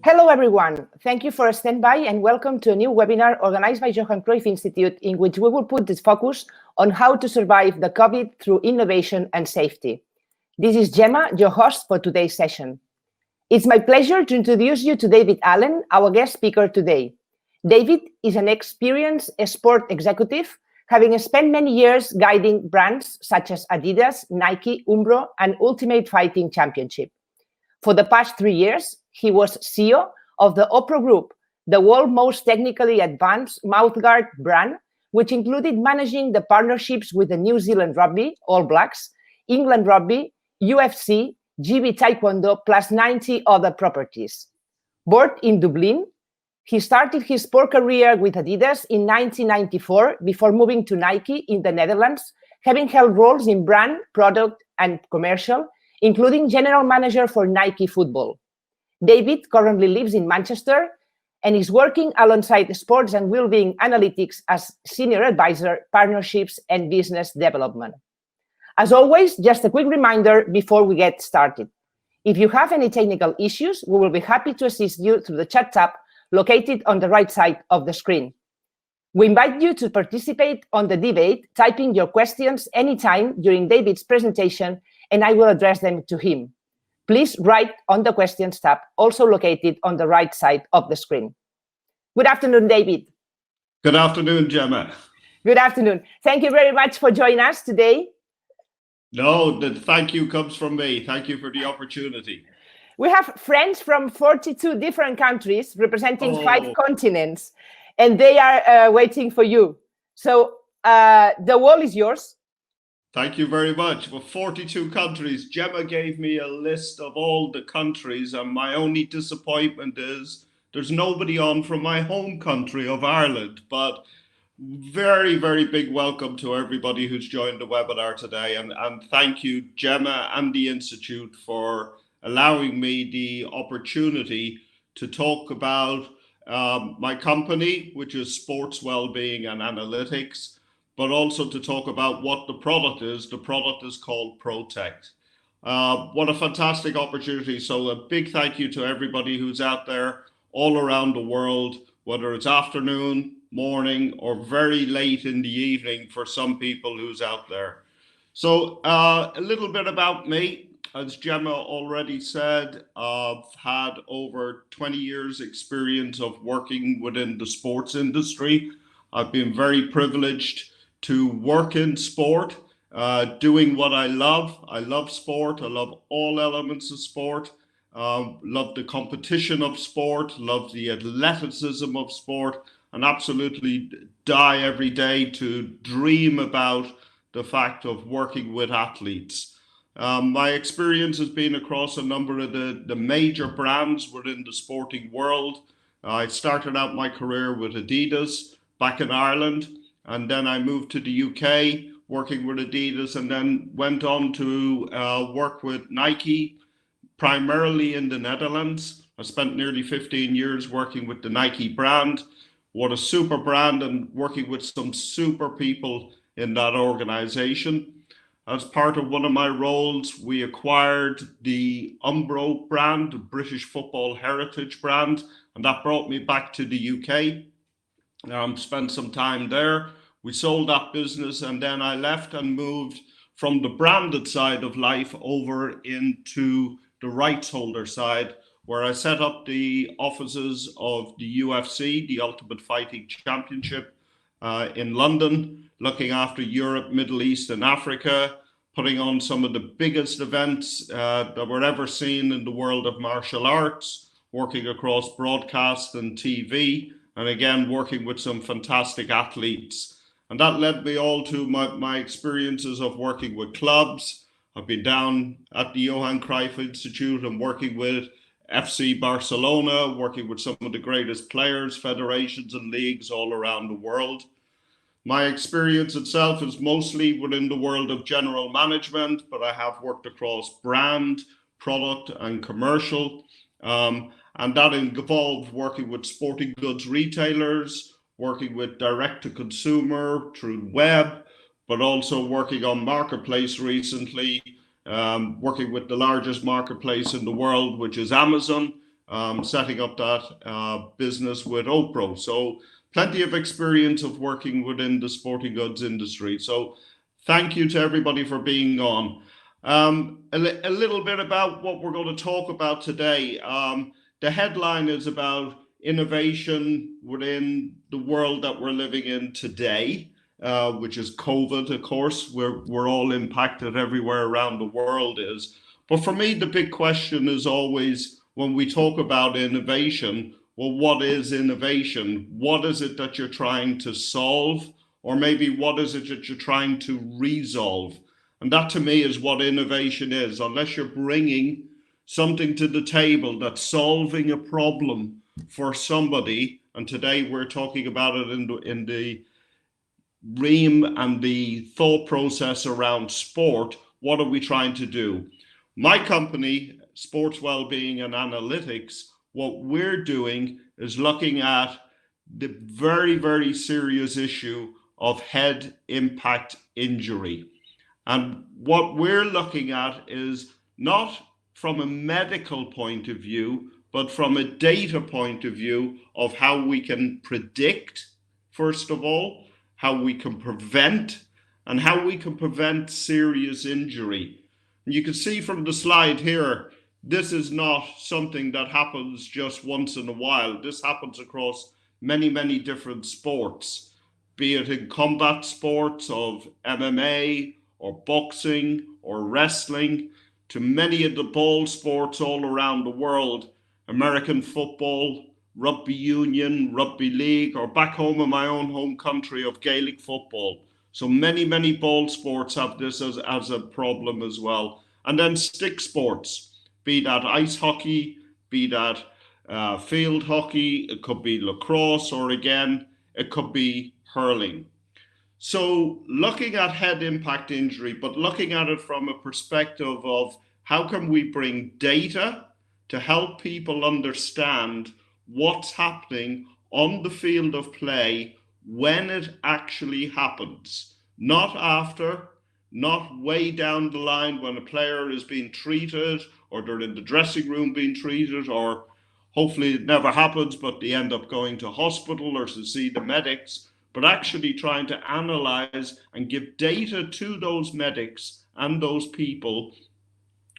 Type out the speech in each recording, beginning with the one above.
Hello, everyone. Thank you for standing by and welcome to a new webinar organized by Johan Cruyff Institute, in which we will put this focus on how to survive the COVID through innovation and safety. This is Gemma, your host for today's session. It's my pleasure to introduce you to David Allen, our guest speaker today. David is an experienced sport executive, having spent many years guiding brands such as Adidas, Nike, UMBRO, and Ultimate Fighting Championship. For the past 3 years, he was CEO of the OPRO Group, the world's most technically advanced mouthguard brand, which included managing the partnerships with the New Zealand Rugby, All Blacks, England Rugby, UFC, GB Taekwondo, plus 90 other properties. Born in Dublin, he started his sport career with Adidas in 1994 before moving to Nike in the Netherlands, having held roles in brand, product, and commercial, including general manager for Nike Football. David currently lives in Manchester and is working alongside Sports and Wellbeing Analytics as Senior Advisor, Partnerships and Business Development. As always, just a quick reminder before we get started. If you have any technical issues, we will be happy to assist you through the chat tab located on the right side of the screen. We invite you to participate on the debate, typing your questions anytime during David's presentation, and I will address them to him. Please write on the questions tab, also located on the right side of the screen. Good afternoon, David. Good afternoon, Gemma. Good afternoon. Thank you very much for joining us today. No, the thank you comes from me. Thank you for the opportunity. We have friends from 42 different countries representing 5 continents, and they are waiting for you. So the wall is yours. Thank you very much. For 42 countries, Gemma gave me a list of all the countries, and my only disappointment is there's nobody on from my home country of Ireland. But very, very big welcome to everybody who's joined the webinar today. And thank you, Gemma and the Institute, for allowing me the opportunity to talk about my company, which is Sports Wellbeing and Analytics, but also to talk about what the product is. The product is called PROTECHT. What a fantastic opportunity. So a big thank you to everybody who's out there all around the world, whether it's afternoon, morning, or very late in the evening for some people who's out there. So a little bit about me. As Gemma already said, I've had over 20 years experience of working within the sports industry. I've been very privileged to work in sport, doing what I love. I love sport. I love all elements of sport. Love the competition of sport, love the athleticism of sport, and absolutely die every day to dream about the fact of working with athletes. My experience has been across a number of the major brands within the sporting world. I started out my career with Adidas back in Ireland, and then I moved to the UK working with Adidas, and then went on to work with Nike, primarily in the Netherlands. I spent nearly 15 years working with the Nike brand. What a super brand, and working with some super people in that organization. As part of one of my roles, we acquired the UMBRO brand, the British Football Heritage brand, and that brought me back to the UK. Spent some time there. We sold that business, and then I left and moved from the branded side of life over into the rights holder side, where I set up the offices of the UFC, the Ultimate Fighting Championship, in London, looking after Europe, Middle East, and Africa, putting on some of the biggest events that were ever seen in the world of martial arts, working across broadcast and TV, and again, working with some fantastic athletes. And that led me all to my experiences of working with clubs. I've been down at the Johan Cruyff Institute and working with FC Barcelona, working with some of the greatest players, federations and leagues all around the world. My experience itself is mostly within the world of general management, but I have worked across brand, product and commercial. And that involved working with sporting goods retailers, working with direct to consumer through web, but also working on marketplace recently, working with the largest marketplace in the world, which is Amazon, setting up that business with OPRO. So plenty of experience of working within the sporting goods industry. So thank you to everybody for being on. A little bit about what we're going to talk about today. The headline is about innovation within the world that we're living in today, which is COVID, of course. We're all impacted everywhere around the world is. But for me, the big question is always, when we talk about innovation, well, what is innovation? What is it that you're trying to solve? Or maybe what is it that you're trying to resolve? And that to me is what innovation is. Unless you're bringing something to the table that's solving a problem for somebody, and today we're talking about it in the realm and the thought process around sport, what are we trying to do? My company, Sports Wellbeing Analytics, what we're doing is looking at the very, very serious issue of head impact injury. And what we're looking at is not from a medical point of view, but from a data point of view of how we can predict, first of all, how we can prevent, and how we can prevent serious injury. And you can see from the slide here, this is not something that happens just once in a while. This happens across many, many different sports, be it in combat sports of MMA or boxing or wrestling, to many of the ball sports all around the world, American football, rugby union, rugby league, or back home in my own home country of Gaelic football. So many, many ball sports have this as a problem as well. And then stick sports, be that ice hockey, be that field hockey, it could be lacrosse, or again, it could be hurling. So looking at head impact injury, but looking at it from a perspective of how can we bring data to help people understand what's happening on the field of play when it actually happens, not after, not way down the line when a player is being treated or they're in the dressing room being treated, or hopefully it never happens, but they end up going to hospital or to see the medics, but actually trying to analyze and give data to those medics and those people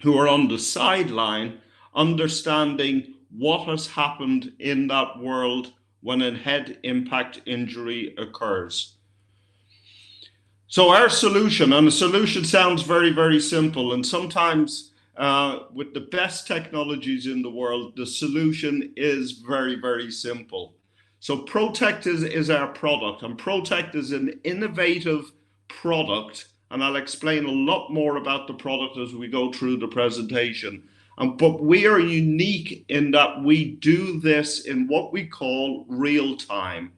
who are on the sideline, understanding what has happened in that world when a head impact injury occurs. So our solution, and the solution sounds very, very simple, and sometimes with the best technologies in the world, the solution is very, very simple. So PROTECHT is our product, and PROTECHT is an innovative product, and I'll explain a lot more about the product as we go through the presentation. But we are unique in that we do this in what we call real time.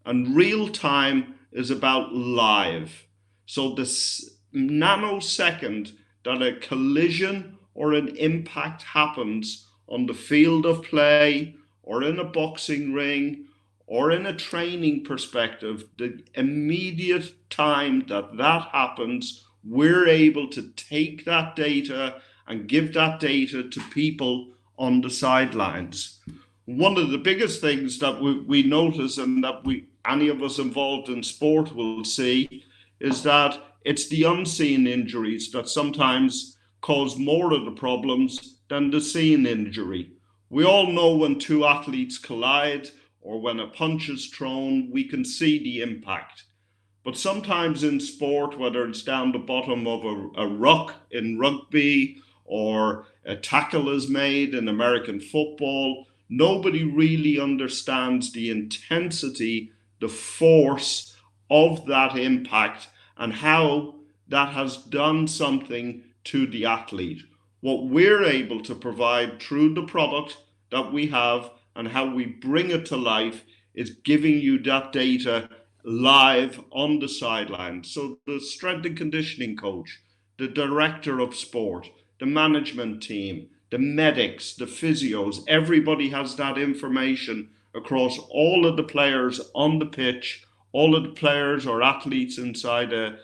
And real time is about live. So this nanosecond that a collision or an impact happens on the field of play or in a boxing ring or in a training perspective, the immediate time that that happens, we're able to take that data and give that data to people on the sidelines. One of the biggest things that we notice, and that any of us involved in sport will see, is that it's the unseen injuries that sometimes cause more of the problems than the seen injury. We all know when two athletes collide or when a punch is thrown, we can see the impact. But sometimes in sport, whether it's down the bottom of a ruck in rugby or a tackle is made in American football, nobody really understands the intensity, the force of that impact and how that has done something to the athlete. What we're able to provide through the product that we have and how we bring it to life is giving you that data live on the sideline. So the strength and conditioning coach, the director of sport, the management team, the medics, the physios, everybody has that information across all of the players on the pitch, all of the players or athletes inside an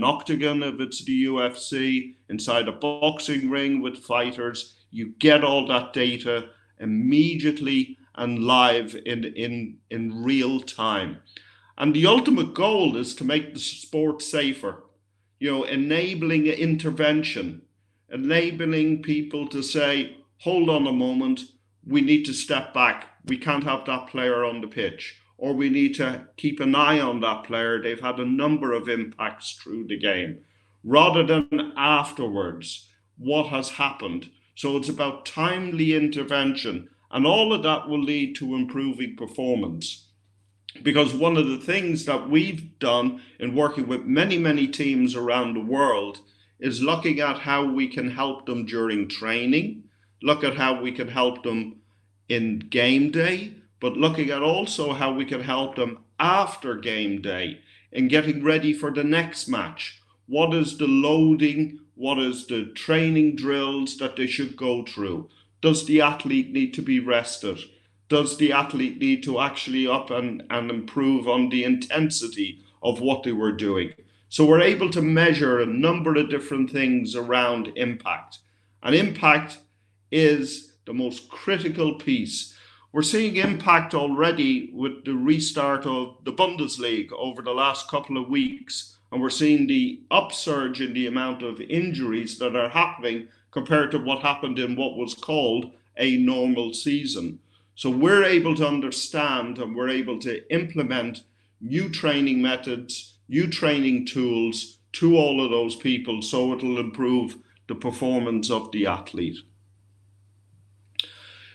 octagon, if it's the UFC, inside a boxing ring with fighters. You get all that data immediately and live in real time. And the ultimate goal is to make the sport safer, enabling intervention, enabling people to say, hold on a moment, we need to step back. We can't have that player on the pitch, or we need to keep an eye on that player. They've had a number of impacts through the game, rather than afterwards, what has happened. So it's about timely intervention, and all of that will lead to improving performance. Because one of the things that we've done in working with many, many teams around the world is looking at how we can help them during training, look at how we can help them in game day, but looking at also how we can help them after game day in getting ready for the next match. What is the loading? What is the training drills that they should go through? Does the athlete need to be rested? Does the athlete need to actually up and improve on the intensity of what they were doing? So we're able to measure a number of different things around impact. And impact is the most critical piece. We're seeing impact already with the restart of the Bundesliga over the last couple of weeks. And we're seeing the upsurge in the amount of injuries that are happening compared to what happened in what was called a normal season. So we're able to understand and we're able to implement new training methods, new training tools to all of those people, so it'll improve the performance of the athlete.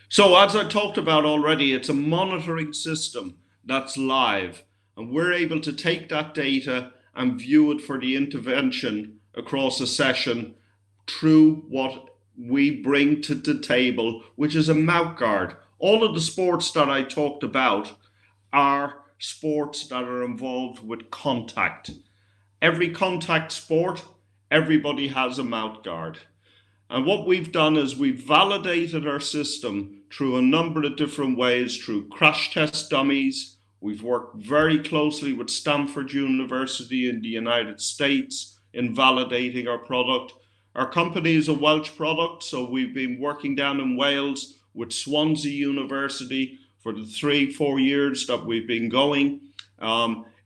So as I talked about already, it's a monitoring system that's live, and we're able to take that data and view it for the intervention across a session through what we bring to the table, which is a mouthguard. All of the sports that I talked about are sports that are involved with contact. Every contact sport, everybody has a mouthguard. And what we've done is we've validated our system through a number of different ways, through crash test dummies. We've worked very closely with Stanford University in the United States in validating our product. Our company is a Welsh product, so we've been working down in Wales with Swansea University for the 3-4 years that we've been going,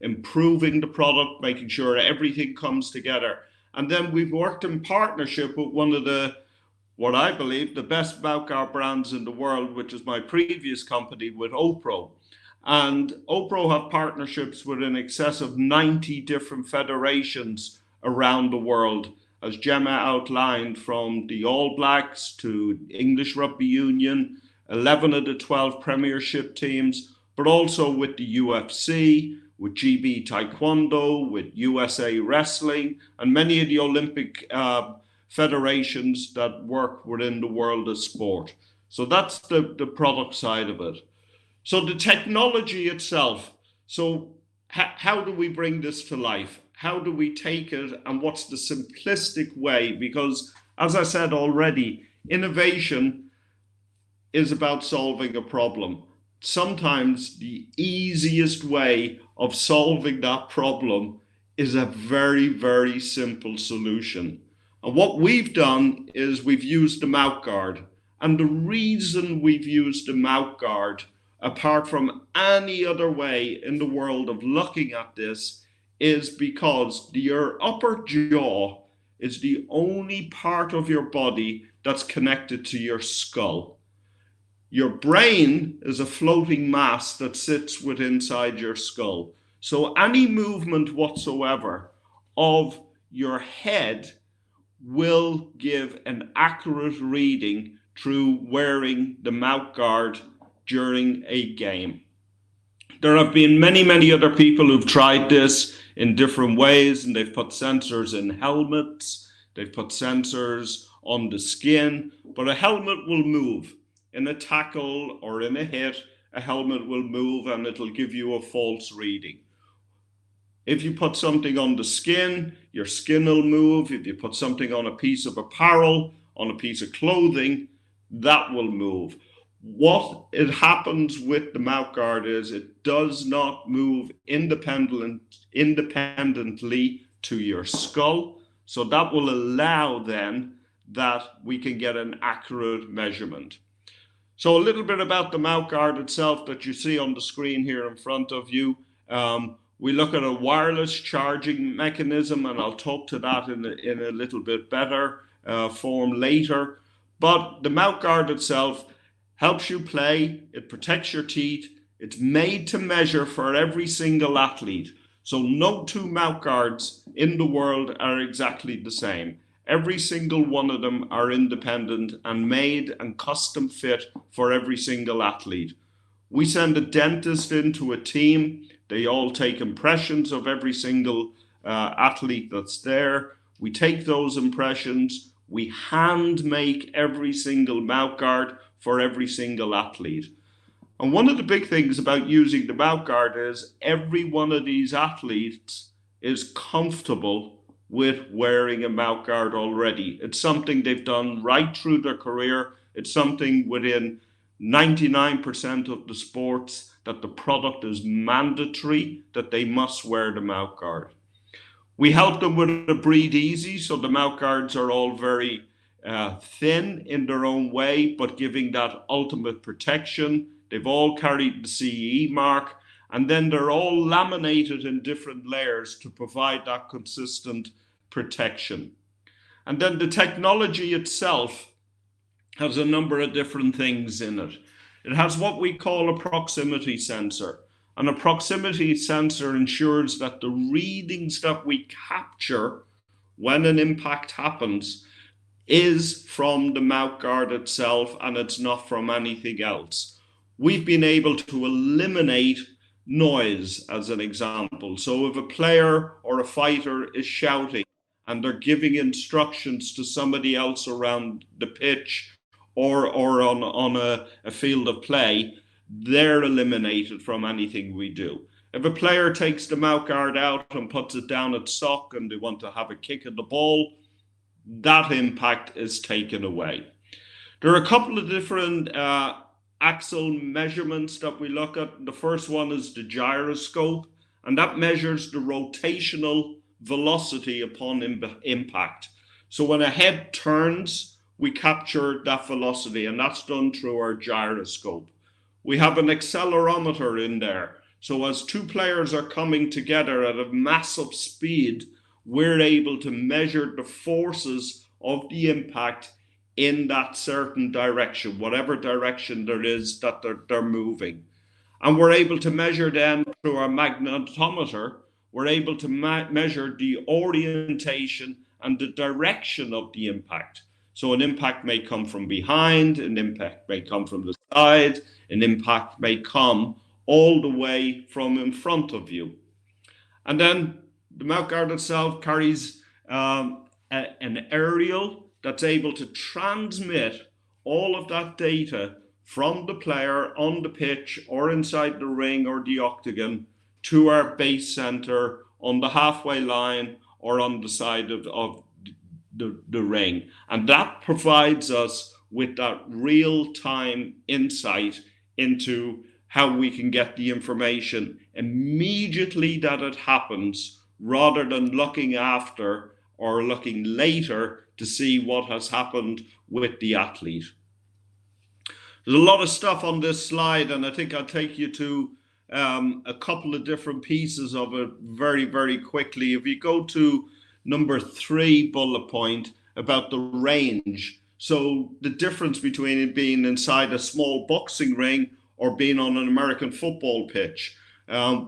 improving the product, making sure everything comes together. And then we've worked in partnership with one of the, what I believe, the best mouthguard brands in the world, which is my previous company with OPRO. And OPRO have partnerships with in excess of 90 different federations around the world, as Gemma outlined, from the All Blacks to English Rugby Union, 11 of the 12 Premiership teams, but also with the UFC, with GB Taekwondo, with USA Wrestling, and many of the Olympic federations that work within the world of sport. So that's the product side of it. So the technology itself, so how do we bring this to life? How do we take it, and what's the simplistic way? Because as I said already, innovation is about solving a problem. Sometimes the easiest way of solving that problem is a very, very simple solution. And what we've done is we've used the mouthguard. And the reason we've used the mouthguard, apart from any other way in the world of looking at this, is because your upper jaw is the only part of your body that's connected to your skull. Your brain is a floating mass that sits within inside your skull. So any movement whatsoever of your head will give an accurate reading through wearing the mouthguard during a game. There have been many, many other people who've tried this in different ways, and they've put sensors in helmets, they've put sensors on the skin, but a helmet will move. In a tackle or in a hit, a helmet will move and it'll give you a false reading. If you put something on the skin, your skin will move. If you put something on a piece of apparel, on a piece of clothing, that will move. What it happens with the mouthguard is it does not move independently to your skull. So that will allow then that we can get an accurate measurement. So a little bit about the mouthguard itself that you see on the screen here in front of you. We look at a wireless charging mechanism, and I'll talk to that in a little bit better form later. But the mouthguard itself helps you play, it protects your teeth, it's made to measure for every single athlete. So no two mouthguards in the world are exactly the same. Every single one of them are independent and made and custom fit for every single athlete. We send a dentist into a team. They all take impressions of every single athlete that's there. We take those impressions. We hand make every single mouthguard for every single athlete. And one of the big things about using the mouthguard is every one of these athletes is comfortable with wearing a mouthguard already. It's something they've done right through their career. It's something within 99% of the sports that the product is mandatory that they must wear the mouthguard. We help them with a breathe easy, so the mouthguards are all very thin in their own way, but giving that ultimate protection. They've all carried the CE mark, and then they're all laminated in different layers to provide that consistent protection. And then the technology itself has a number of different things in it. It has what we call a proximity sensor. And a proximity sensor ensures that the readings that we capture when an impact happens is from the mouthguard itself, and it's not from anything else. We've been able to eliminate noise as an example. So if a player or a fighter is shouting and they're giving instructions to somebody else around the pitch or on a field of play, they're eliminated from anything we do. If a player takes the mouthguard out and puts it down at sock and they want to have a kick at the ball, that impact is taken away. There are a couple of different axle measurements that we look at. The first one is the gyroscope, and that measures the rotational velocity upon impact. So when a head turns, we capture that velocity, and that's done through our gyroscope. We have an accelerometer in there. So as two players are coming together at a massive speed, we're able to measure the forces of the impact in that certain direction, whatever direction there is that they're moving. And we're able to measure then through our magnetometer, we're able to measure the orientation and the direction of the impact. So an impact may come from behind, an impact may come from the side, an impact may come all the way from in front of you. And then the mouthguard itself carries an aerial that's able to transmit all of that data from the player on the pitch or inside the ring or the octagon to our base center on the halfway line or on the side of the ring. And that provides us with that real-time insight into how we can get the information immediately that it happens, rather than looking after or looking later to see what has happened with the athlete. There's a lot of stuff on this slide, and I think I'll take you to a couple of different pieces of it very, very quickly. If you go to number 3 bullet point about the range. So the difference between it being inside a small boxing ring or being on an American football pitch.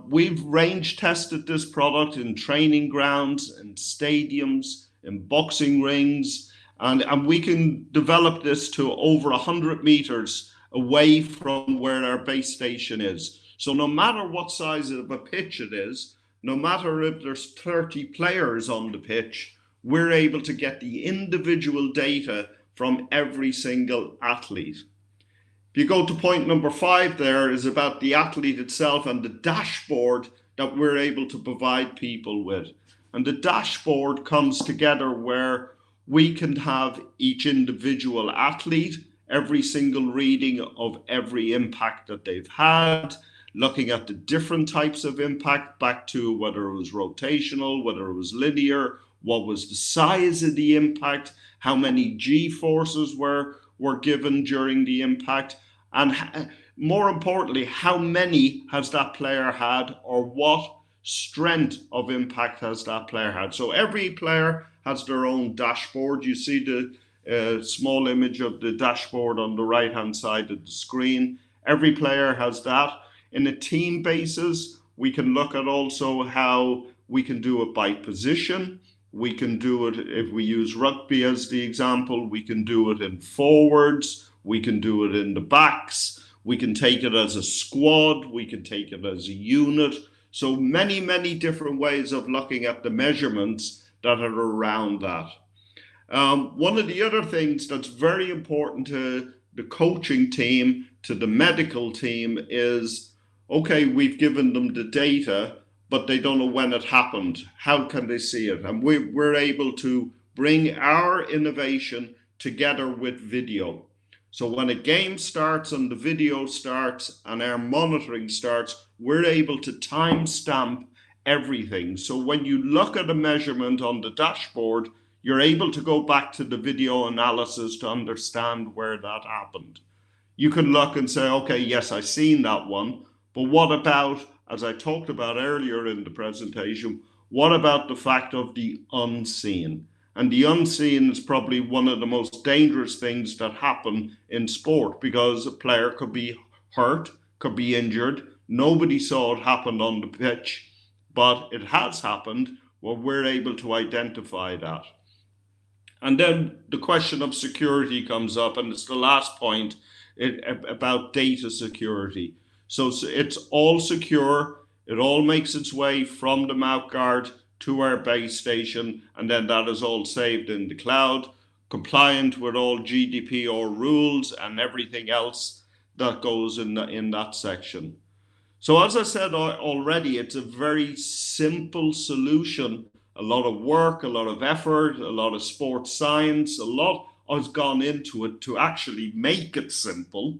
We've range tested this product in training grounds, in stadiums, in boxing rings, and we can develop this to over 100 meters away from where our base station is. So no matter what size of a pitch it is, no matter if there's 30 players on the pitch, we're able to get the individual data from every single athlete. If you go to point number 5, there is about the athlete itself and the dashboard that we're able to provide people with. And the dashboard comes together where we can have each individual athlete, every single reading of every impact that they've had, looking at the different types of impact back to whether it was rotational, whether it was linear, what was the size of the impact, how many G forces were given during the impact. And more importantly, how many has that player had, or what strength of impact has that player had? So every player has their own dashboard. You see the small image of the dashboard on the right hand side of the screen. Every player has that. In a team basis, we can look at also how we can do it by position. We can do it, if we use rugby as the example, we can do it in forwards, we can do it in the backs, we can take it as a squad, we can take it as a unit. So many, many different ways of looking at the measurements that are around that. One of the other things that's very important to the coaching team, to the medical team is, okay, we've given them the data, but they don't know when it happened. How can they see it? And we're able to bring our innovation together with video. So when a game starts and the video starts and our monitoring starts, we're able to timestamp everything. So when you look at a measurement on the dashboard, you're able to go back to the video analysis to understand where that happened. You can look and say, okay, yes, I've seen that one, but what about, as I talked about earlier in the presentation, what about the fact of the unseen? And the unseen is probably one of the most dangerous things that happen in sport, because a player could be hurt, could be injured. Nobody saw it happen on the pitch, but it has happened. Well, we're able to identify that. And then the question of security comes up, and it's the last point about data security. So it's all secure. It all makes its way from the mouthguard to our base station, and then that is all saved in the cloud, compliant with all GDPR rules and everything else that goes in that section. So as I said already, it's a very simple solution. A lot of work, a lot of effort, a lot of sports science, a lot has gone into it to actually make it simple,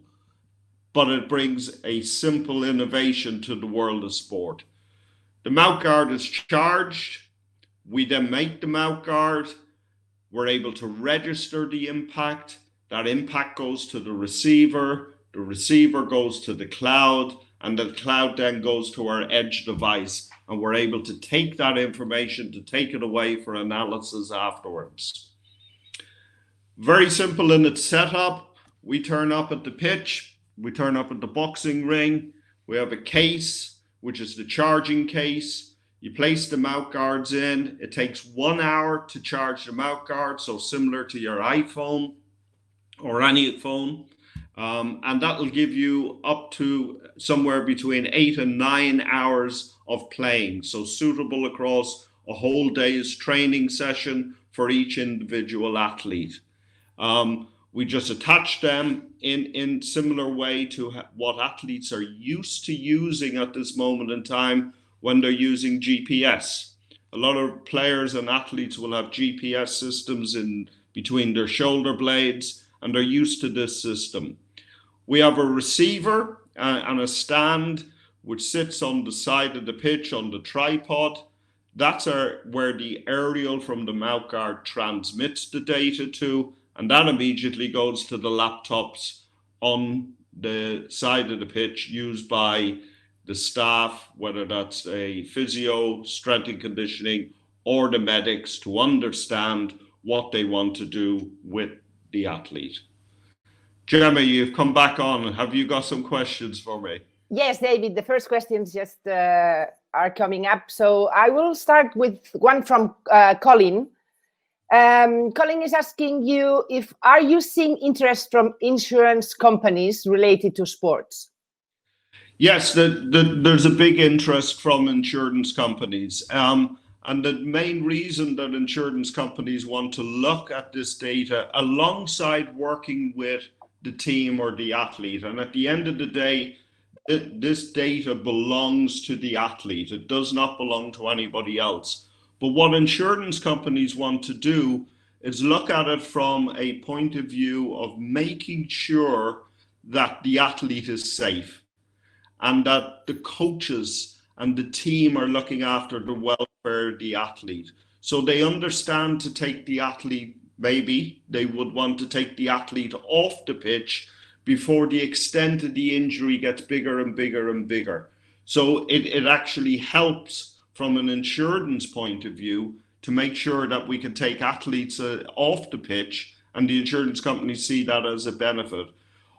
but it brings a simple innovation to the world of sport. The mouthguard is charged. We then make the mouthguard. We're able to register the impact. That impact goes to the receiver. The receiver goes to the cloud, and the cloud then goes to our edge device. And we're able to take that information, to take it away for analysis afterwards. Very simple in its setup. We turn up at the pitch. We turn up at the boxing ring. We have a case, which is the charging case. You place the mouthguards in. It takes 1 hour to charge the mouthguard, so similar to your iPhone or any phone. And that will give you up to somewhere between 8 and 9 hours of playing. So suitable across a whole day's training session for each individual athlete. We just attach them in similar way to what athletes are used to using at this moment in time when they're using GPS. A lot of players and athletes will have GPS systems in between their shoulder blades, and they're used to this system. We have a receiver and a stand which sits on the side of the pitch on the tripod. That's where the aerial from the mouthguard transmits the data to, and that immediately goes to the laptops on the side of the pitch used by the staff, whether that's a physio, strength and conditioning, or the medics, to understand what they want to do with the athlete. Gemma, you've come back on. Have you got some questions for me? Yes, David, the first questions just are coming up. So I will start with one from Colin. Colin is asking you are you seeing interest from insurance companies related to sports? Yes, there's a big interest from insurance companies. And the main reason that insurance companies want to look at this data alongside working with the team or the athlete. And at the end of the day, this data belongs to the athlete. It does not belong to anybody else. But what insurance companies want to do is look at it from a point of view of making sure that the athlete is safe and that the coaches and the team are looking after the welfare of the athlete. So they understand to take the athlete, maybe they would want to take the athlete off the pitch before the extent of the injury gets bigger and bigger and bigger. So it actually helps from an insurance point of view to make sure that we can take athletes off the pitch, and the insurance companies see that as a benefit.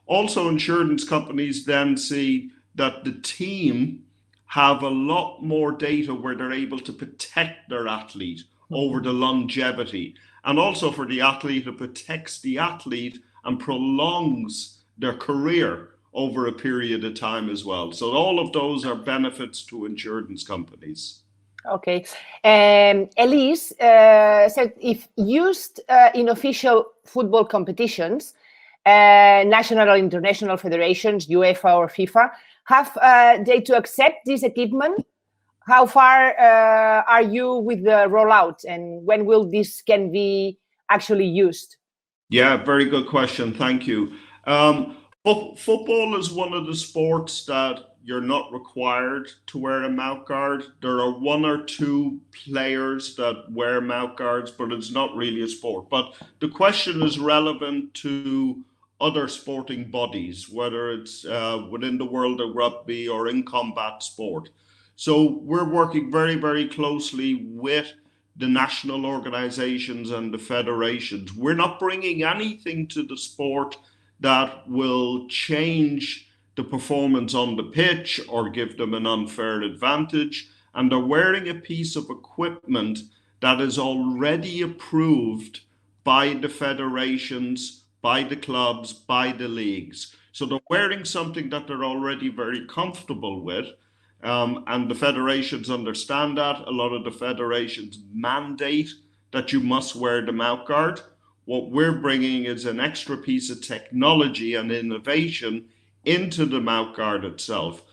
Also, insurance companies then see that the team have a lot more data where they're able to protect their athlete over the longevity. And also for the athlete, it protects the athlete and prolongs their career over a period of time as well. So all of those are benefits to insurance companies. Okay. Elise said if used in official football competitions, national or international federations, UEFA or FIFA, have they to accept this equipment? How far are you with the rollout, and when will this can be actually used? Yeah, very good question. Thank you. Football is one of the sports that you're not required to wear a mouthguard. There are one or two players that wear mouthguards, but it's not really a sport. But the question is relevant to other sporting bodies, whether it's within the world of rugby or in combat sport. So we're working very, very closely with the national organizations and the federations. We're not bringing anything to the sport that will change the performance on the pitch or give them an unfair advantage. And they're wearing a piece of equipment that is already approved by the federations, by the clubs, by the leagues. So they're wearing something that they're already very comfortable with. And the federations understand that. A lot of the federations mandate that you must wear the mouthguard. What we're bringing is an extra piece of technology and innovation into the mouthguard itself.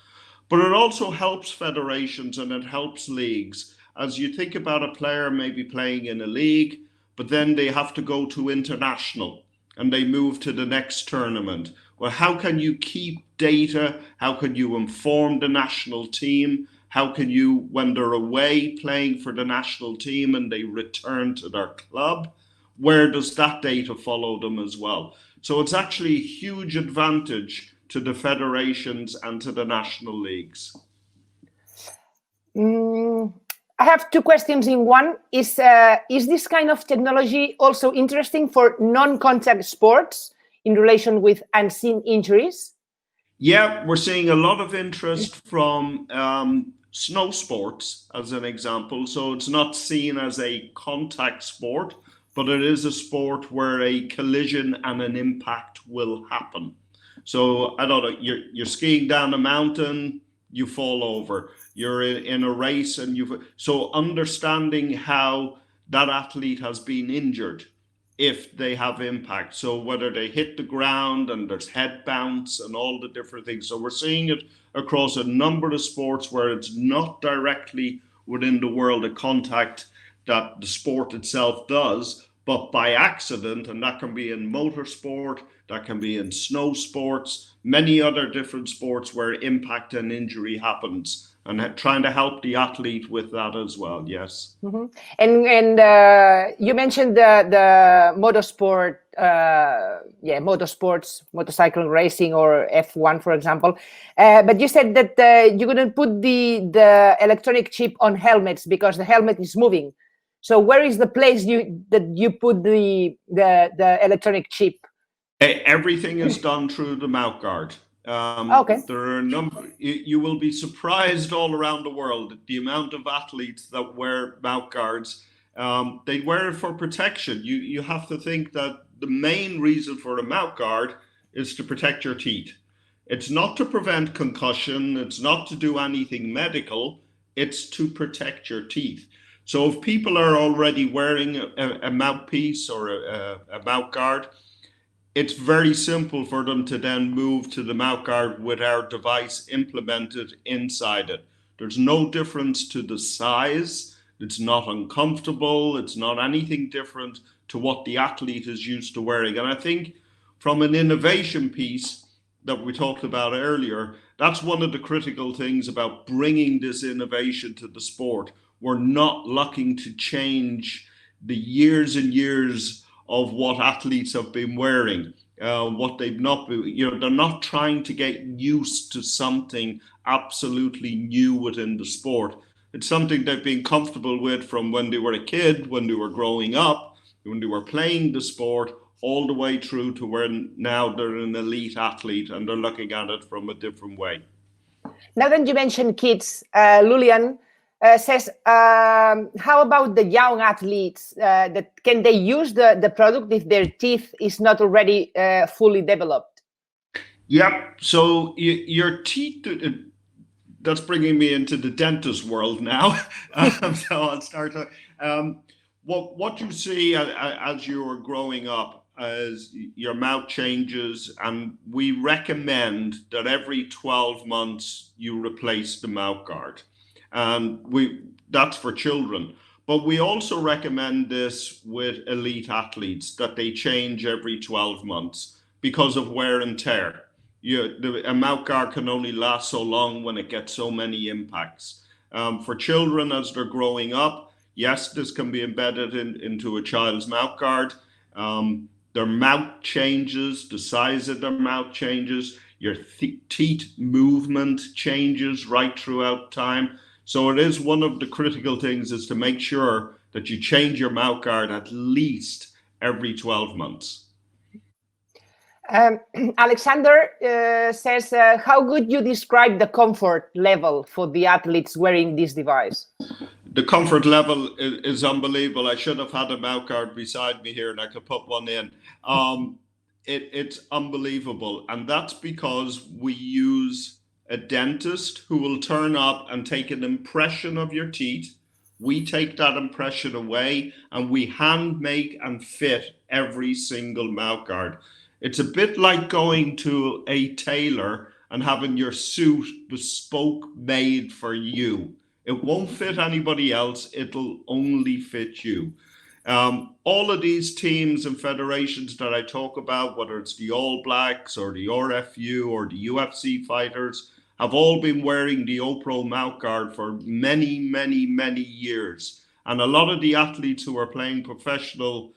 But it also helps federations and it helps leagues. As you think about a player maybe playing in a league, but then they have to go to international and they move to the next tournament. Well, how can you keep data? How can you inform the national team? How can you, when they're away playing for the national team and they return to their club, where does that data follow them as well? So it's actually a huge advantage to the federations and to the national leagues. I have two questions in one. Is this kind of technology also interesting for non-contact sports in relation with unseen injuries? Yeah, we're seeing a lot of interest from snow sports, as an example. So it's not seen as a contact sport, but it is a sport where a collision and an impact will happen. So I don't know, you're skiing down a mountain, you fall over. You're in a race and so understanding how that athlete has been injured if they have impact. So whether they hit the ground and there's head bounce and all the different things. So we're seeing it across a number of sports where it's not directly within the world of contact that the sport itself does, but by accident, and that can be in motorsport, that can be in snow sports, many other different sports where impact and injury happens, and trying to help the athlete with that as well. Yes. Mm-hmm. And you mentioned the motorsport, motorsports, motorcycle racing or F1, for example. But you said that you couldn't put the electronic chip on helmets because the helmet is moving. So where is the place that you put the electronic chip? Everything is done through the mouthguard. Okay. There are a number. You will be surprised all around the world the amount of athletes that wear mouthguards. They wear it for protection. You have to think that the main reason for a mouthguard is to protect your teeth. It's not to prevent concussion. It's not to do anything medical. It's to protect your teeth. So if people are already wearing a mouthpiece or a mouthguard, it's very simple for them to then move to the mouthguard with our device implemented inside it. There's no difference to the size. It's not uncomfortable. It's not anything different to what the athlete is used to wearing. And I think from an innovation piece that we talked about earlier, that's one of the critical things about bringing this innovation to the sport. We're not looking to change the years and years of what athletes have been wearing. what they've not been, they're not trying to get used to something absolutely new within the sport. It's something they've been comfortable with from when they were a kid, when they were growing up, when they were playing the sport, all the way through to where now they're an elite athlete and they're looking at it from a different way. Now that you mentioned kids, Lulian says, how about the young athletes? Can they use the product if their teeth is not already fully developed? Yep. So your teeth, that's bringing me into the dentist world now. So I'll start. What you see as you're growing up, as your mouth changes, and we recommend that every 12 months you replace the mouth guard. That's for children. But we also recommend this with elite athletes, that they change every 12 months because of wear and tear. A mouth guard can only last so long when it gets so many impacts. For children, as they're growing up, yes, this can be embedded into a child's mouth guard. Their mouth changes, the size of their mouth changes, your teeth movement changes right throughout time. So it is one of the critical things, is to make sure that you change your mouth guard at least every 12 months. Alexander says, how would you describe the comfort level for the athletes wearing this device? The comfort level is unbelievable. I should have had a mouth guard beside me here and I could put one in. It's unbelievable. And that's because we use a dentist who will turn up and take an impression of your teeth. We take that impression away and we hand make and fit every single mouth guard. It's a bit like going to a tailor and having your suit bespoke made for you. It won't fit anybody else. It'll only fit you. All of these teams and federations that I talk about, whether it's the All Blacks or the RFU or the UFC fighters, have all been wearing the OPRO mouthguard for many, many, many years. And a lot of the athletes who are playing professional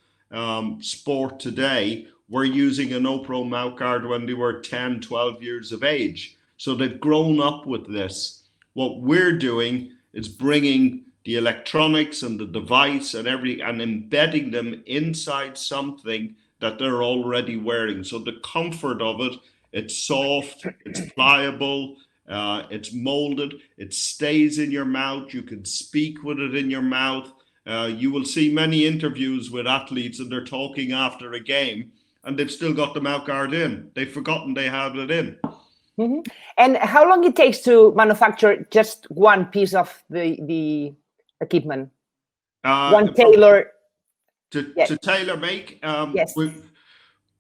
sport today were using an OPRO mouthguard when they were 10, 12 years of age. So they've grown up with this. What we're doing is bringing the electronics and the device and embedding them inside something that they're already wearing. So the comfort of it, it's soft, it's pliable, it's molded, it stays in your mouth. You can speak with it in your mouth. You will see many interviews with athletes and they're talking after a game and they've still got the mouth guard in. They've forgotten they had it in. Mm-hmm. And how long it takes to manufacture just one piece of the equipment? One tailor to tailor make. Yes.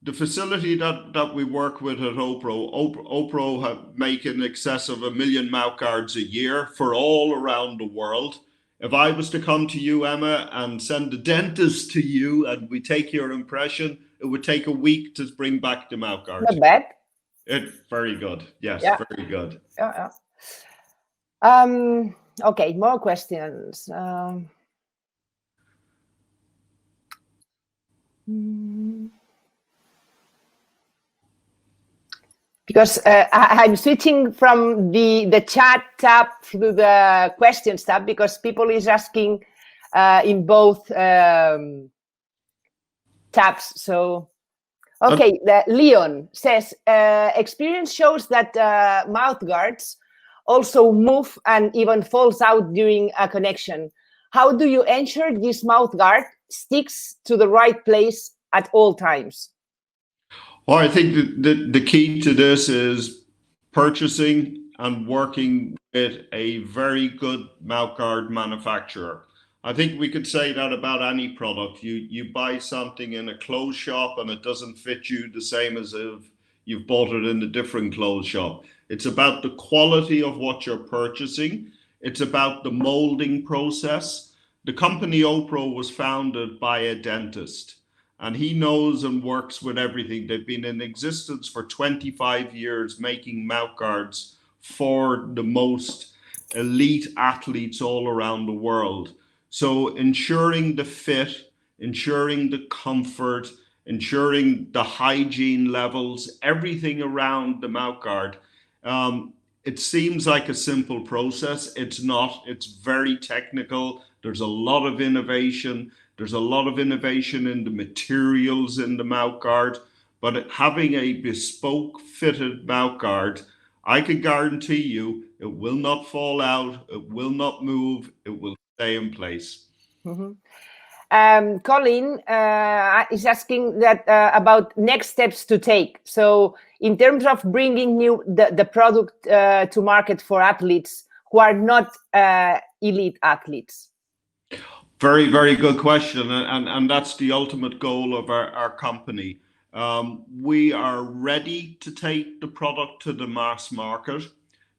The facility that we work with at OPRO make in excess of 1 million mouth guards a year for all around the world. If I was to come to you, Emma, and send the dentist to you and we take your impression, it would take a week to bring back the mouth guard. Not bad. Very good. Yes, yeah. Very good. Yeah. Okay, more questions. Because I'm switching from the chat tab to the questions tab because people is asking in both tabs. So, okay, Leon says, experience shows that mouth guards also move and even falls out during a connection. How do you ensure this mouth guard sticks to the right place at all times? Well, I think the key to this is purchasing and working with a very good mouthguard manufacturer. I think we could say that about any product. You buy something in a clothes shop and it doesn't fit you the same as if you've bought it in a different clothes shop. It's about the quality of what you're purchasing. It's about the molding process. The company OPRO was founded by a dentist. And he knows and works with everything. They've been in existence for 25 years, making mouth guards for the most elite athletes all around the world. So ensuring the fit, ensuring the comfort, ensuring the hygiene levels, everything around the mouthguard. It seems like a simple process. It's not. It's very technical. There's a lot of innovation. There's a lot of innovation in the materials in the mouthguard. But having a bespoke fitted mouthguard, I can guarantee you it will not fall out, it will not move, it will stay in place. Colin is asking that about next steps to take. So in terms of bringing the product to market for athletes who are not elite athletes. Very, very good question. And that's the ultimate goal of our company. We are ready to take the product to the mass market.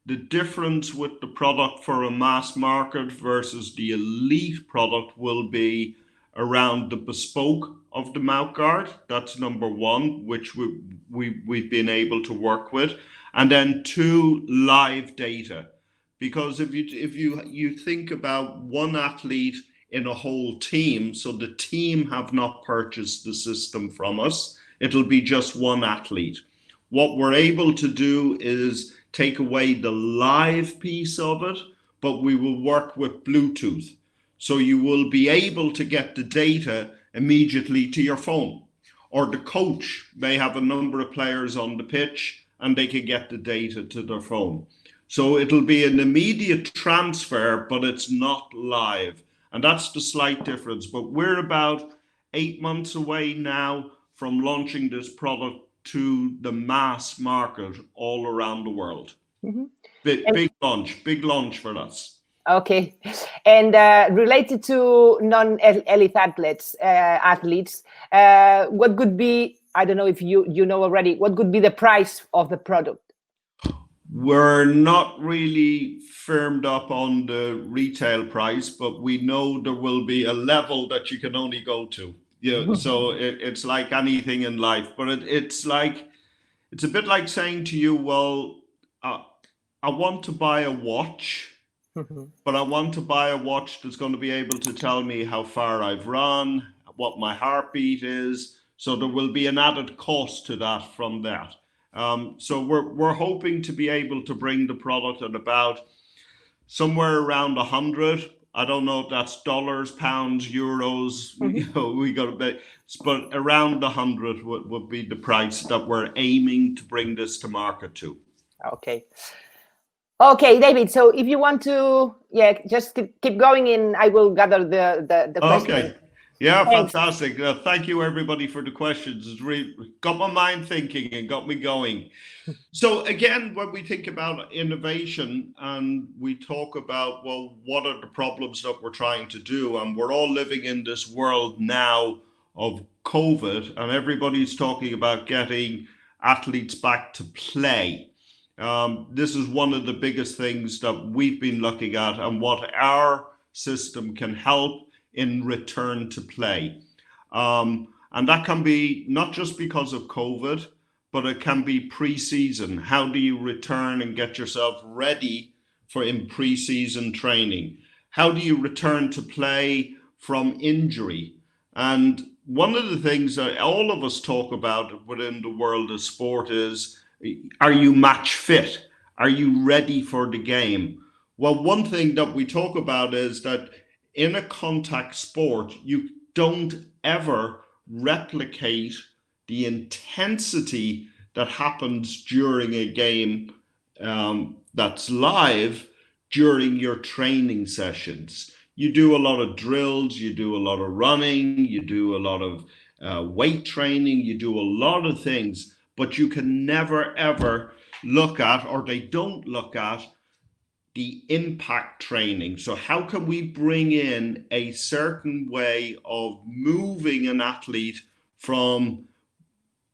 The difference with the product for a mass market versus the elite product will be around the bespoke of the mouthguard. That's number one, which we've been able to work with. And then two, live data. Because if you think about one athlete in a whole team, so the team have not purchased the system from us, it'll be just one athlete. What we're able to do is take away the live piece of it, but we will work with Bluetooth. So you will be able to get the data immediately to your phone. Or the coach may have a number of players on the pitch and they can get the data to their phone. So it'll be an immediate transfer, but it's not live. And that's the slight difference. But we're about 8 months away now from launching this product to the mass market all around the world. Big launch for us. Okay. And related to non-elite athletes, what could be, I don't know if you know already, what could be the price of the product? We're not really firmed up on the retail price, but we know there will be a level that you can only go to. Yeah, so it's like anything in life, but it's a bit like saying to you, well, I want to buy a watch, but I want to buy a watch that's going to be able to tell me how far I've run, what my heartbeat is. So there will be an added cost to that from that. So we're hoping to be able to bring the product at about somewhere around 100. I don't know if that's dollars, pounds, euros. We got a bit, but around 100 would be the price that we're aiming to bring this to market to. Okay, David. So if you want to, just keep going, and I will gather the question. Okay. Yeah, thanks. Fantastic. Thank you, everybody, for the questions. It's really got my mind thinking and got me going. So again, when we think about innovation and we talk about, well, what are the problems that we're trying to do? And we're all living in this world now of COVID, and everybody's talking about getting athletes back to play. This is one of the biggest things that we've been looking at and what our system can help in return to play. And that can be not just because of COVID, but it can be pre-season. How do you return and get yourself ready for in pre-season training? How do you return to play from injury? And one of the things that all of us talk about within the world of sport is, are you match fit? Are you ready for the game? Well, one thing that we talk about is that in a contact sport, you don't ever replicate the intensity that happens during a game that's live during your training sessions. You do a lot of drills, you do a lot of running, you do a lot of weight training, you do a lot of things, but you can never ever look at, or they don't look at, the impact training. So how can we bring in a certain way of moving an athlete from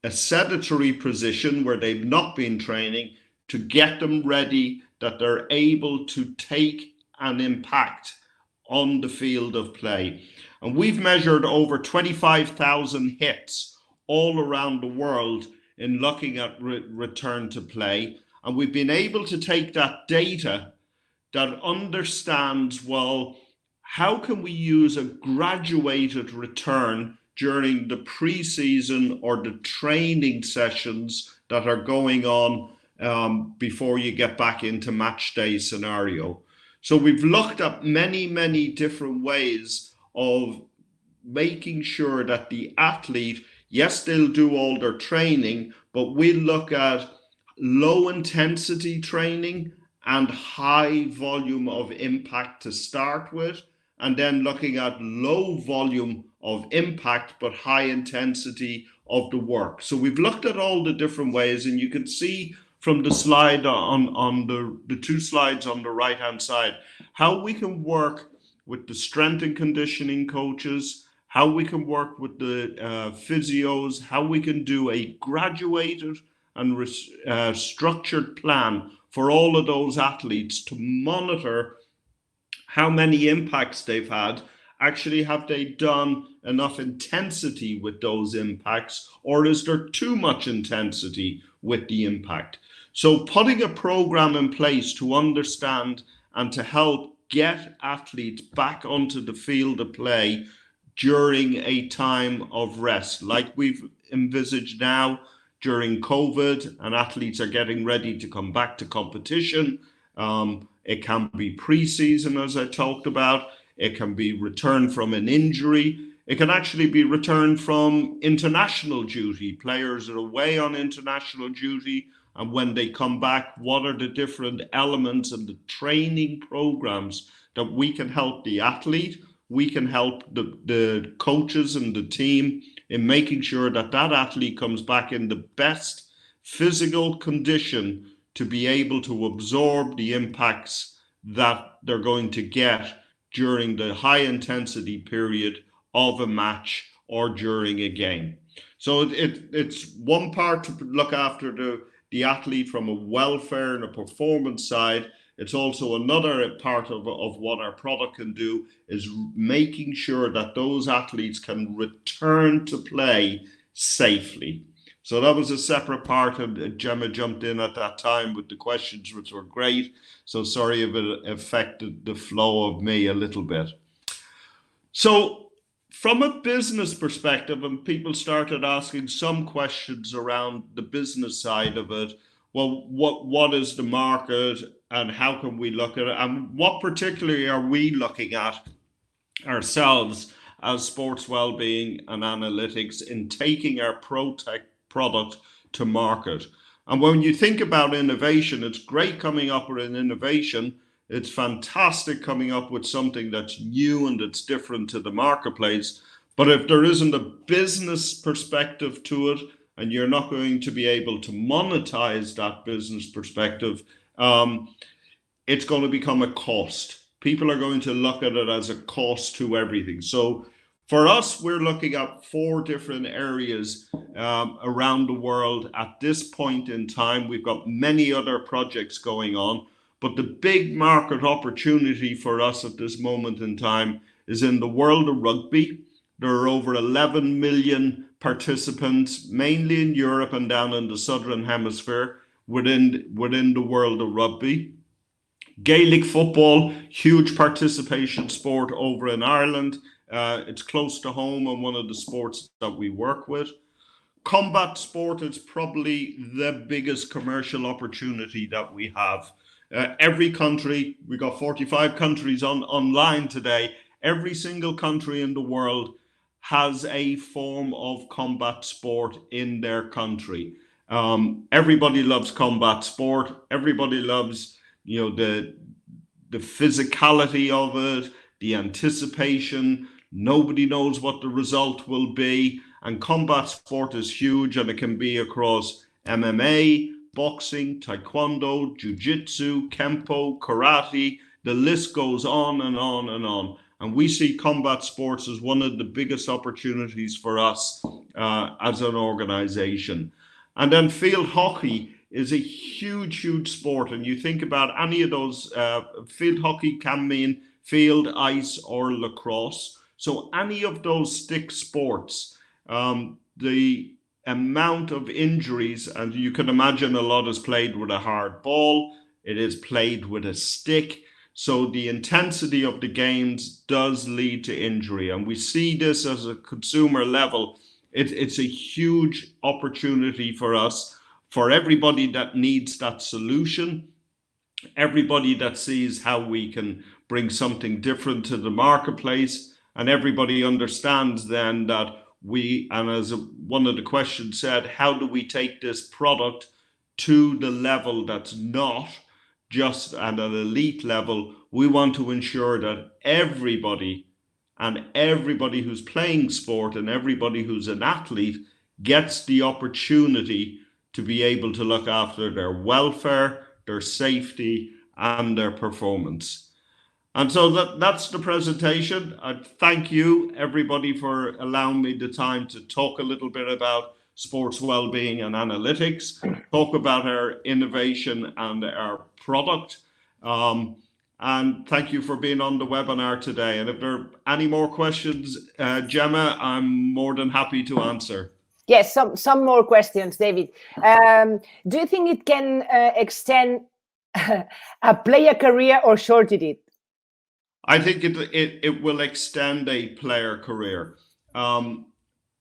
a sedentary position where they've not been training to get them ready that they're able to take an impact on the field of play. And we've measured over 25,000 hits all around the world in looking at return to play. And we've been able to take that data that understands, well, how can we use a graduated return during the pre-season or the training sessions that are going on before you get back into match day scenario. So we've looked at many different ways of making sure that the athlete, yes, they'll do all their training, but we look at low intensity training and high volume of impact to start with, and then looking at low volume of impact but high intensity of the work. So we've looked at all the different ways, and you can see from the slide on the two slides on the right hand side how we can work with the strength and conditioning coaches, how we can work with the physios, how we can do a graduated and structured plan for all of those athletes to monitor how many impacts they've had. Actually, have they done enough intensity with those impacts, or is there too much intensity with the impact? So putting a program in place to understand and to help get athletes back onto the field of play during a time of rest, like we've envisaged now during COVID, and athletes are getting ready to come back to competition. It can be pre-season, as I talked about. It can be return from an injury. It can actually be return from international duty. Players are away on international duty, and when they come back, what are the different elements and the training programs that we can help the athlete, we can help the coaches and the team in making sure that that athlete comes back in the best physical condition to be able to absorb the impacts that they're going to get during the high intensity period of a match or during a game. So it's one part to look after the athlete from a welfare and a performance side. It's also another part of what our product can do is making sure that those athletes can return to play safely. So that was a separate part, and Gemma jumped in at that time with the questions, which were great. So sorry if it affected the flow of me a little bit. So from a business perspective, and people started asking some questions around the business side of it. Well, what is the market and how can we look at it? And what particularly are we looking at ourselves as Sports Wellbeing and Analytics in taking our PROTECHT product to market? And when you think about innovation, it's great coming up with an innovation. It's fantastic coming up with something that's new and that's different to the marketplace. But if there isn't a business perspective to it, and you're not going to be able to monetize that business perspective, it's going to become a cost. People are going to look at it as a cost to everything. So for us, we're looking at 4 different areas around the world at this point in time. We've got many other projects going on, but the big market opportunity for us at this moment in time is in the world of rugby. There are over 11 million participants, mainly in Europe and down in the Southern Hemisphere, within the world of rugby. Gaelic football, huge participation sport over in Ireland. It's close to home and one of the sports that we work with. Combat sport is probably the biggest commercial opportunity that we have. Every country, we got 45 countries online today. Every single country in the world has a form of combat sport in their country. Everybody loves combat sport. Everybody loves, the physicality of it, the anticipation. Nobody knows what the result will be. And combat sport is huge, and it can be across MMA, boxing, taekwondo, jiu-jitsu, kempo, karate. The list goes on and on and on. And we see combat sports as one of the biggest opportunities for us as an organization. And then field hockey is a huge sport. And you think about any of those, field hockey can mean field, ice, or lacrosse. So any of those stick sports, the amount of injuries, and you can imagine a lot is played with a hard ball, it is played with a stick. So the intensity of the games does lead to injury. And we see this as a consumer level. It's a huge opportunity for us, for everybody that needs that solution, everybody that sees how we can bring something different to the marketplace, and everybody understands then that and as one of the questions said, how do we take this product to the level that's not just at an elite level? We want to ensure that everybody who's playing sport and everybody who's an athlete gets the opportunity to be able to look after their welfare, their safety, and their performance. And so that's the presentation. I thank you, everybody, for allowing me the time to talk a little bit about sports well-being and analytics, talk about our innovation and our product. And thank you for being on the webinar today. And if there are any more questions, Gemma, I'm more than happy to answer. Yes, some more questions, David. Do you think it can extend a player career or shorten it? I think it will extend a player career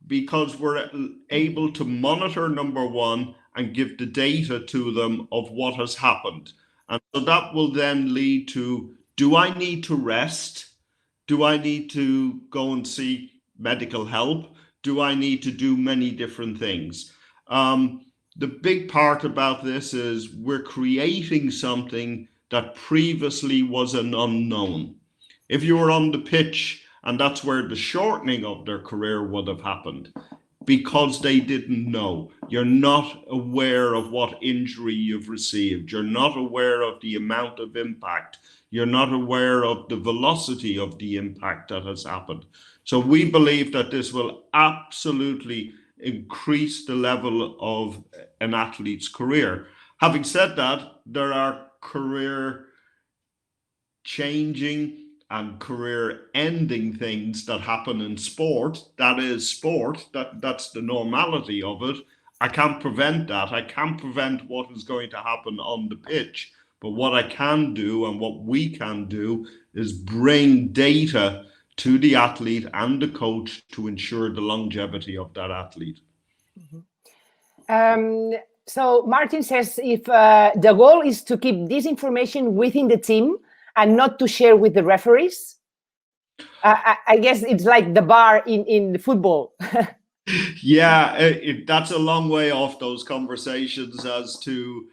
because we're able to monitor, number one, and give the data to them of what has happened. And so that will then lead to, do I need to rest? Do I need to go and seek medical help? Do I need to do many different things? The big part about this is we're creating something that previously was an unknown. If you were on the pitch, and that's where the shortening of their career would have happened, because they didn't know. You're not aware of what injury you've received. You're not aware of the amount of impact. You're not aware of the velocity of the impact that has happened. So we believe that this will absolutely increase the level of an athlete's career. Having said that, there are career changing and career ending things that happen in sport. That is sport. That's the normality of it. I can't prevent that. I can't prevent what is going to happen on the pitch. But what I can do and what we can do is bring data to the athlete and the coach to ensure the longevity of that athlete. So Martin says, if the goal is to keep this information within the team and not to share with the referees, I guess it's like the bar in football. Yeah, that's a long way off those conversations as to,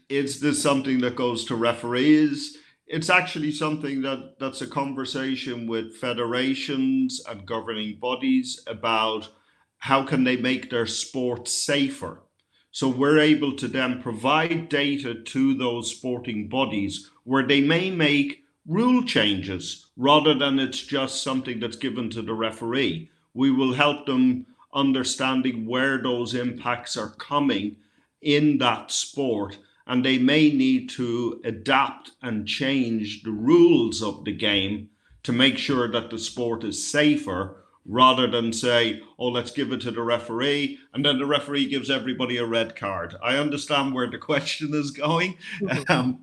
is this something that goes to referees? It's actually something that's a conversation with federations and governing bodies about how can they make their sport safer. So we're able to then provide data to those sporting bodies where they may make rule changes rather than it's just something that's given to the referee. We will help them understanding where those impacts are coming in that sport, and they may need to adapt and change the rules of the game to make sure that the sport is safer, rather than say, oh, let's give it to the referee, and then the referee gives everybody a red card. I understand where the question is going,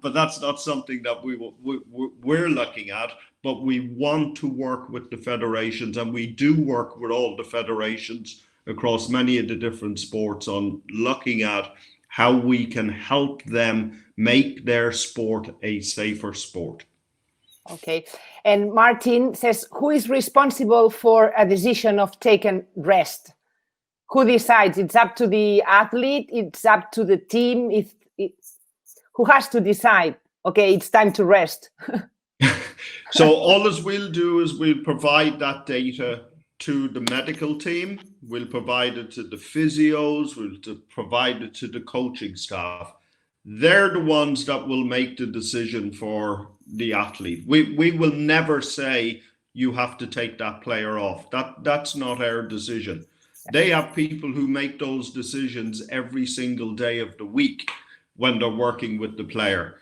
but that's not something that we're looking at. But we want to work with the federations, and we do work with all the federations across many of the different sports on looking at how we can help them make their sport a safer sport. Okay. And Martin says, who is responsible for a decision of taking rest? Who decides? It's up to the athlete? It's up to the team? Who has to decide? Okay, it's time to rest. So all as we'll do is we'll provide that data to the medical team. We'll provide it to the physios. We'll provide it to the coaching staff. They're the ones that will make the decision for the athlete. We will never say you have to take that player off. That's not our decision. They have people who make those decisions every single day of the week when they're working with the player.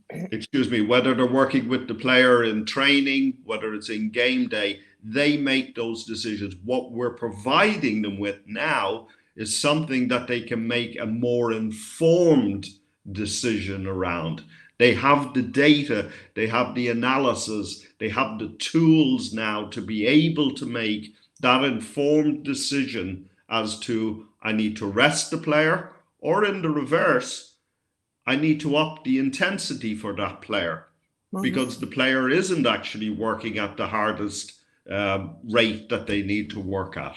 Excuse me, whether they're working with the player in training, whether it's in game day, they make those decisions. What we're providing them with now is something that they can make a more informed decision around. They have the data, they have the analysis, they have the tools now to be able to make that informed decision as to, I need to rest the player, or in the reverse, I need to up the intensity for that player, because the player isn't actually working at the hardest rate that they need to work at.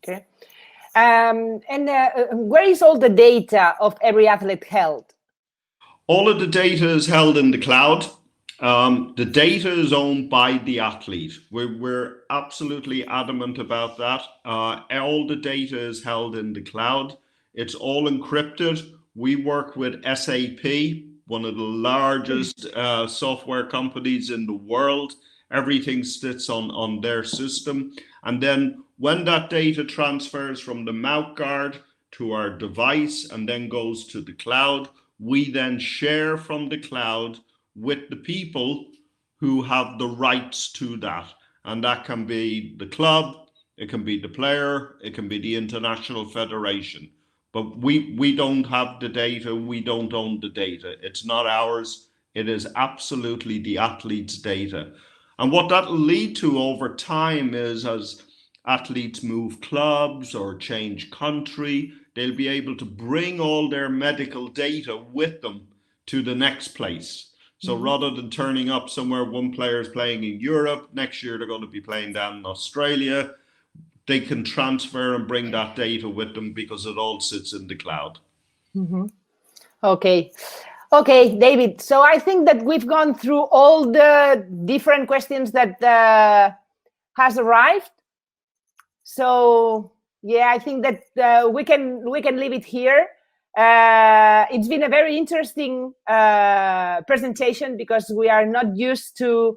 Okay. Where is all the data of every athlete held? All of the data is held in the cloud. The data is owned by the athlete. We're absolutely adamant about that. All the data is held in the cloud. It's all encrypted. We work with SAP, one of the largest software companies in the world. Everything sits on their system. And then when that data transfers from the mouthguard to our device and then goes to the cloud, we then share from the cloud with the people who have the rights to that. And that can be the club, it can be the player, it can be the international federation. But we don't have the data, we don't own the data. It's not ours, it is absolutely the athlete's data. And what that will lead to over time is, as athletes move clubs or change country, they'll be able to bring all their medical data with them to the next place. So rather than turning up somewhere, one player is playing in Europe, next year they're going to be playing down in Australia, they can transfer and bring that data with them because it all sits in the cloud. Okay, David. So I think that we've gone through all the different questions that has arrived. So yeah, I think that we can leave it here. It's been a very interesting presentation because we are not used to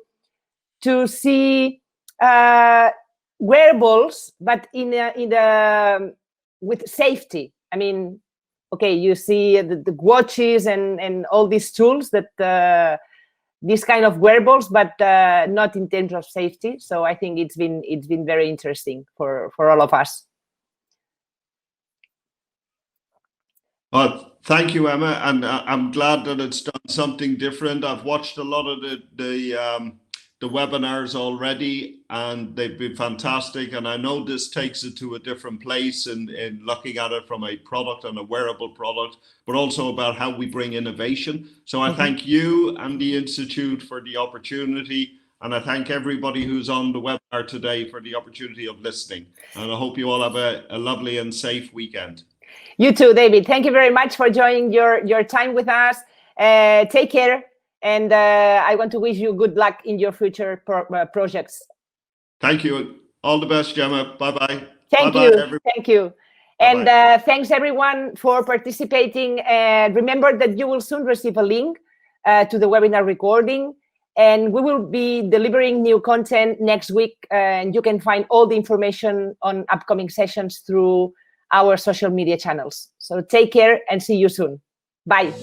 see wearables, but with safety. I mean, okay, you see the watches and all these tools that this kind of wearables, but not in terms of safety. So I think it's been very interesting for all of us. Thank you, Emma, and I'm glad that it's done something different. I've watched a lot of the webinars already, and they've been fantastic. And I know this takes it to a different place in looking at it from a product and a wearable product, but also about how we bring innovation. So I thank you and the Institute for the opportunity, and I thank everybody who's on the webinar today for the opportunity of listening. And I hope you all have a lovely and safe weekend. You too, David. Thank you very much for joining your time with us. Take care. And I want to wish you good luck in your future projects. Thank you. All the best, Gemma. Bye-bye. Thank you. Everybody. Thank you. And thanks, everyone, for participating. Remember that you will soon receive a link to the webinar recording. And we will be delivering new content next week. And you can find all the information on upcoming sessions through our social media channels. So take care and see you soon. Bye.